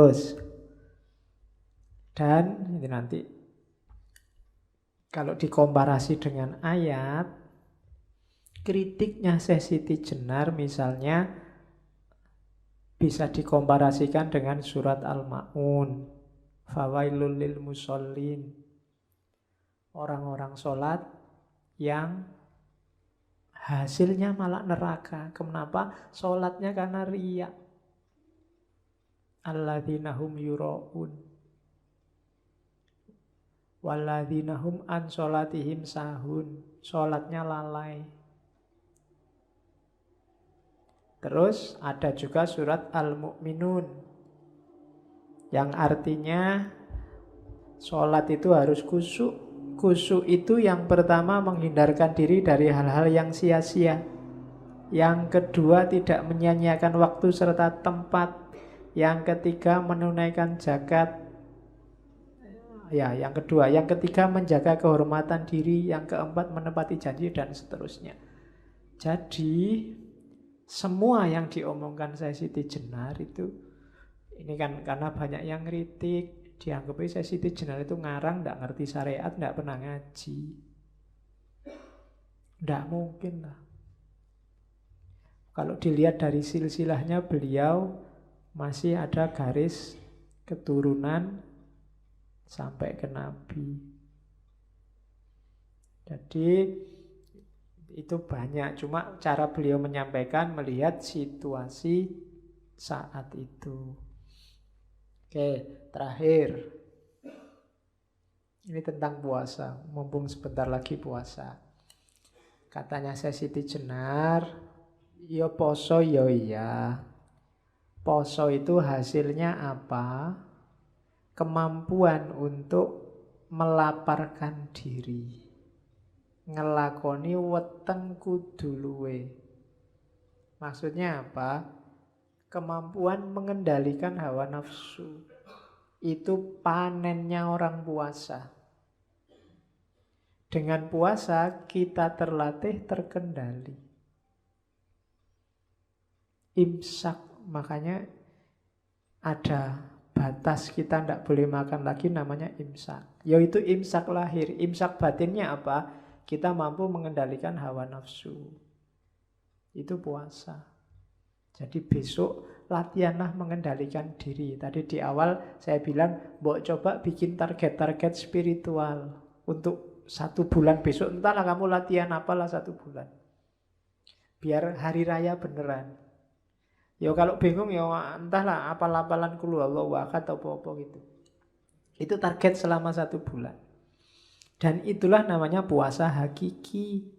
Terus, dan ini nanti kalau dikomparasi dengan ayat, kritiknya Syekh Siti Jenar misalnya bisa dikomparasikan dengan surat Al-Ma'un. Fawailul lil musallin. Orang-orang sholat yang hasilnya malah neraka. Kenapa? Sholatnya karena riya. Alladzina hum yura'un. Walladzina hum an sholatihim sahun. Sholatnya lalai. Terus ada juga surat Al-Mu'minun, yang artinya sholat itu harus khusyuk. Khusyuk itu yang pertama menghindarkan diri dari hal-hal yang sia-sia. Yang kedua tidak menyia-nyiakan waktu serta tempat. Yang ketiga menunaikan zakat. Ya, yang kedua. Yang ketiga menjaga kehormatan diri. Yang keempat menepati janji dan seterusnya. Jadi semua yang diomongkan Syekh Siti Jenar itu, ini kan karena banyak yang kritik, dianggapnya Syekh Siti Jenar itu ngarang, tidak ngerti syariat, tidak pernah ngaji. Tidak mungkin lah. Kalau dilihat dari silsilahnya beliau masih ada garis keturunan sampai ke Nabi. Jadi itu banyak, cuma cara beliau menyampaikan melihat situasi saat itu. Oke, terakhir. Ini tentang puasa, mumpung sebentar lagi puasa. Katanya Syekh Siti Jenar, ya poso ya iya. Poso itu hasilnya apa? Kemampuan untuk melaparkan diri. Ngelakoni weteng kudu luwe. Maksudnya apa? Kemampuan mengendalikan hawa nafsu. Itu panennya orang puasa. Dengan puasa kita terlatih terkendali. Imsak, makanya ada batas, kita tidak boleh makan lagi, namanya imsak. Yaitu imsak lahir. Imsak batinnya apa? Kita mampu mengendalikan hawa nafsu. Itu puasa. Jadi besok latihanlah mengendalikan diri. Tadi di awal saya bilang, mbok coba bikin target-target spiritual untuk 1 bulan besok. Entahlah kamu latihan apalah 1 bulan. Biar hari raya beneran. Ya kalau bingung ya entahlah apal-apalan kulu Allahu ahad atau apa-apa gitu. Itu target selama 1 bulan. Dan itulah namanya puasa hakiki.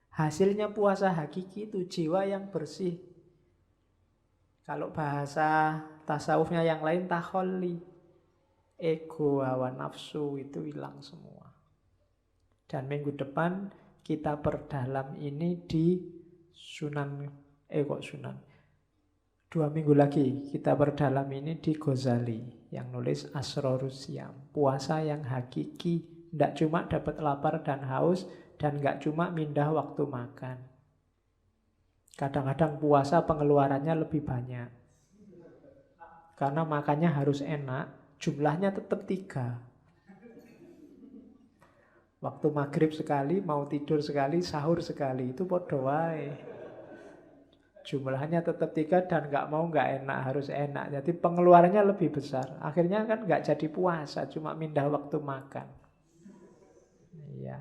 Hasilnya puasa hakiki itu jiwa yang bersih. Kalau bahasa tasawufnya yang lain takholli. Ego, hawa nafsu itu hilang semua. Dan minggu depan kita perdalam ini di Sunan. 2 minggu lagi kita perdalam ini di Ghazali yang nulis Asrorus Syam. Puasa yang hakiki. Tidak cuma dapat lapar dan haus, dan nggak cuma mindah waktu makan. Kadang-kadang puasa pengeluarannya lebih banyak. Karena makannya harus enak, jumlahnya tetap 3. Waktu maghrib sekali, mau tidur sekali, sahur sekali, itu podo wae. Jumlahnya tetap 3 dan nggak enak, harus enak. Jadi pengeluarannya lebih besar. Akhirnya kan nggak jadi puasa, cuma mindah waktu makan. Iya.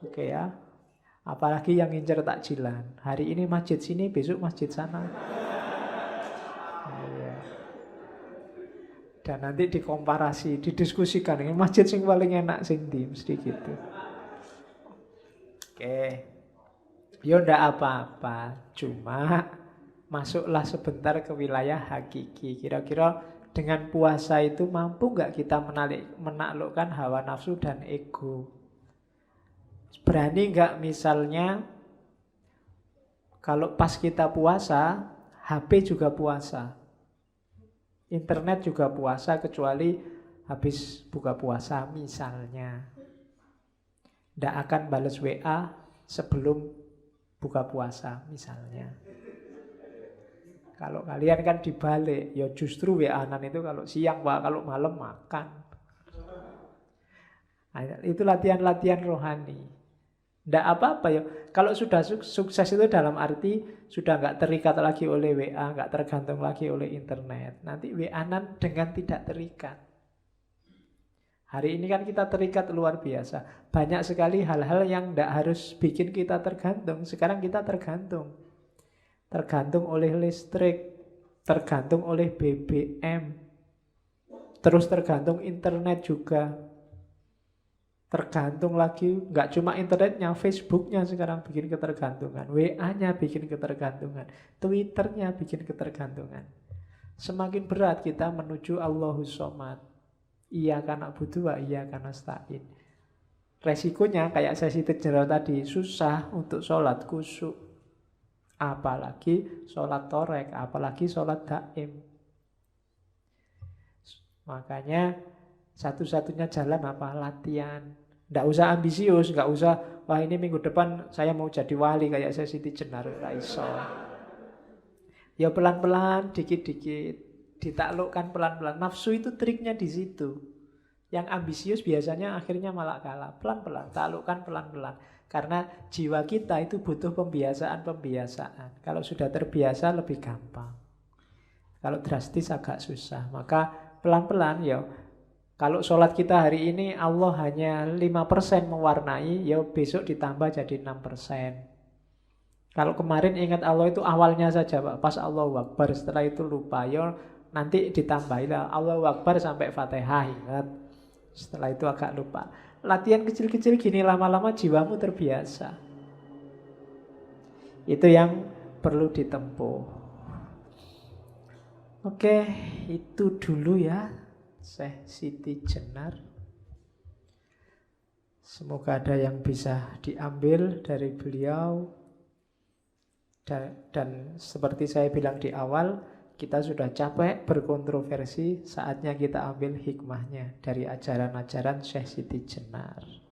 Oke ya. Apalagi yang ngincer takjilan. Hari ini masjid sini, besok masjid sana. Iya. Dan nanti dikomparasi, didiskusikan. Ini masjid sing paling enak sing di, mesti gitu. Oke. Ya ndak apa-apa. Cuma masuklah sebentar ke wilayah hakiki. Kira-kira dengan puasa itu mampu nggak kita menaklukkan hawa nafsu dan ego? Berani nggak misalnya kalau pas kita puasa, HP juga puasa, internet juga puasa, kecuali habis buka puasa misalnya. Nggak akan balas WA sebelum buka puasa misalnya. Kalau kalian kan dibalik, ya justru WA-an itu kalau siang Pak, kalau malam makan. Nah, itu latihan-latihan rohani. Tidak apa-apa ya. Kalau sudah sukses itu dalam arti sudah nggak terikat lagi oleh WA, nggak tergantung lagi oleh internet. Nanti WA-an dengan tidak terikat. Hari ini kan kita terikat luar biasa. Banyak sekali hal-hal yang tidak harus bikin kita tergantung. Sekarang kita tergantung. Tergantung oleh listrik, tergantung oleh BBM, terus tergantung internet juga. Tergantung lagi, nggak cuma internetnya, Facebooknya sekarang bikin ketergantungan, WA-nya bikin ketergantungan, Twitternya bikin ketergantungan. Semakin berat kita menuju Allahus Shomad. Iyyaka na'budu wa iyyaka nasta'in. Resikonya kayak saya jelaskan tadi, susah untuk sholat khusyuk. Apalagi sholat torek, apalagi sholat daim. Makanya satu-satunya jalan apa? Latihan. Nggak usah ambisius, nggak usah, wah ini minggu depan saya mau jadi wali kayak saya Siti Jenar. Nggak iso. Ya pelan-pelan, dikit-dikit. Ditaklukkan pelan-pelan. Nafsu itu triknya di situ. Yang ambisius biasanya akhirnya malah kalah. Pelan-pelan, taklukkan pelan-pelan. Karena jiwa kita itu butuh pembiasaan. Kalau sudah terbiasa lebih gampang. Kalau drastis agak susah. Maka pelan-pelan ya. Kalau sholat kita hari ini Allah hanya 5% mewarnai, ya besok ditambah jadi 6%. Kalau kemarin ingat Allah itu awalnya saja Pak, pas Allahu Akbar, setelah itu lupa, ya nanti ditambahilah Allahu Akbar sampai Fatihah, ingat. Setelah itu agak lupa. Latihan kecil-kecil gini lama-lama jiwamu terbiasa. Itu yang perlu ditempuh. Oke, itu dulu ya Syekh Siti Jenar. Semoga ada yang bisa diambil dari beliau. Dan seperti saya bilang di awal, kita sudah capek berkontroversi, saatnya kita ambil hikmahnya dari ajaran-ajaran Syekh Siti Jenar.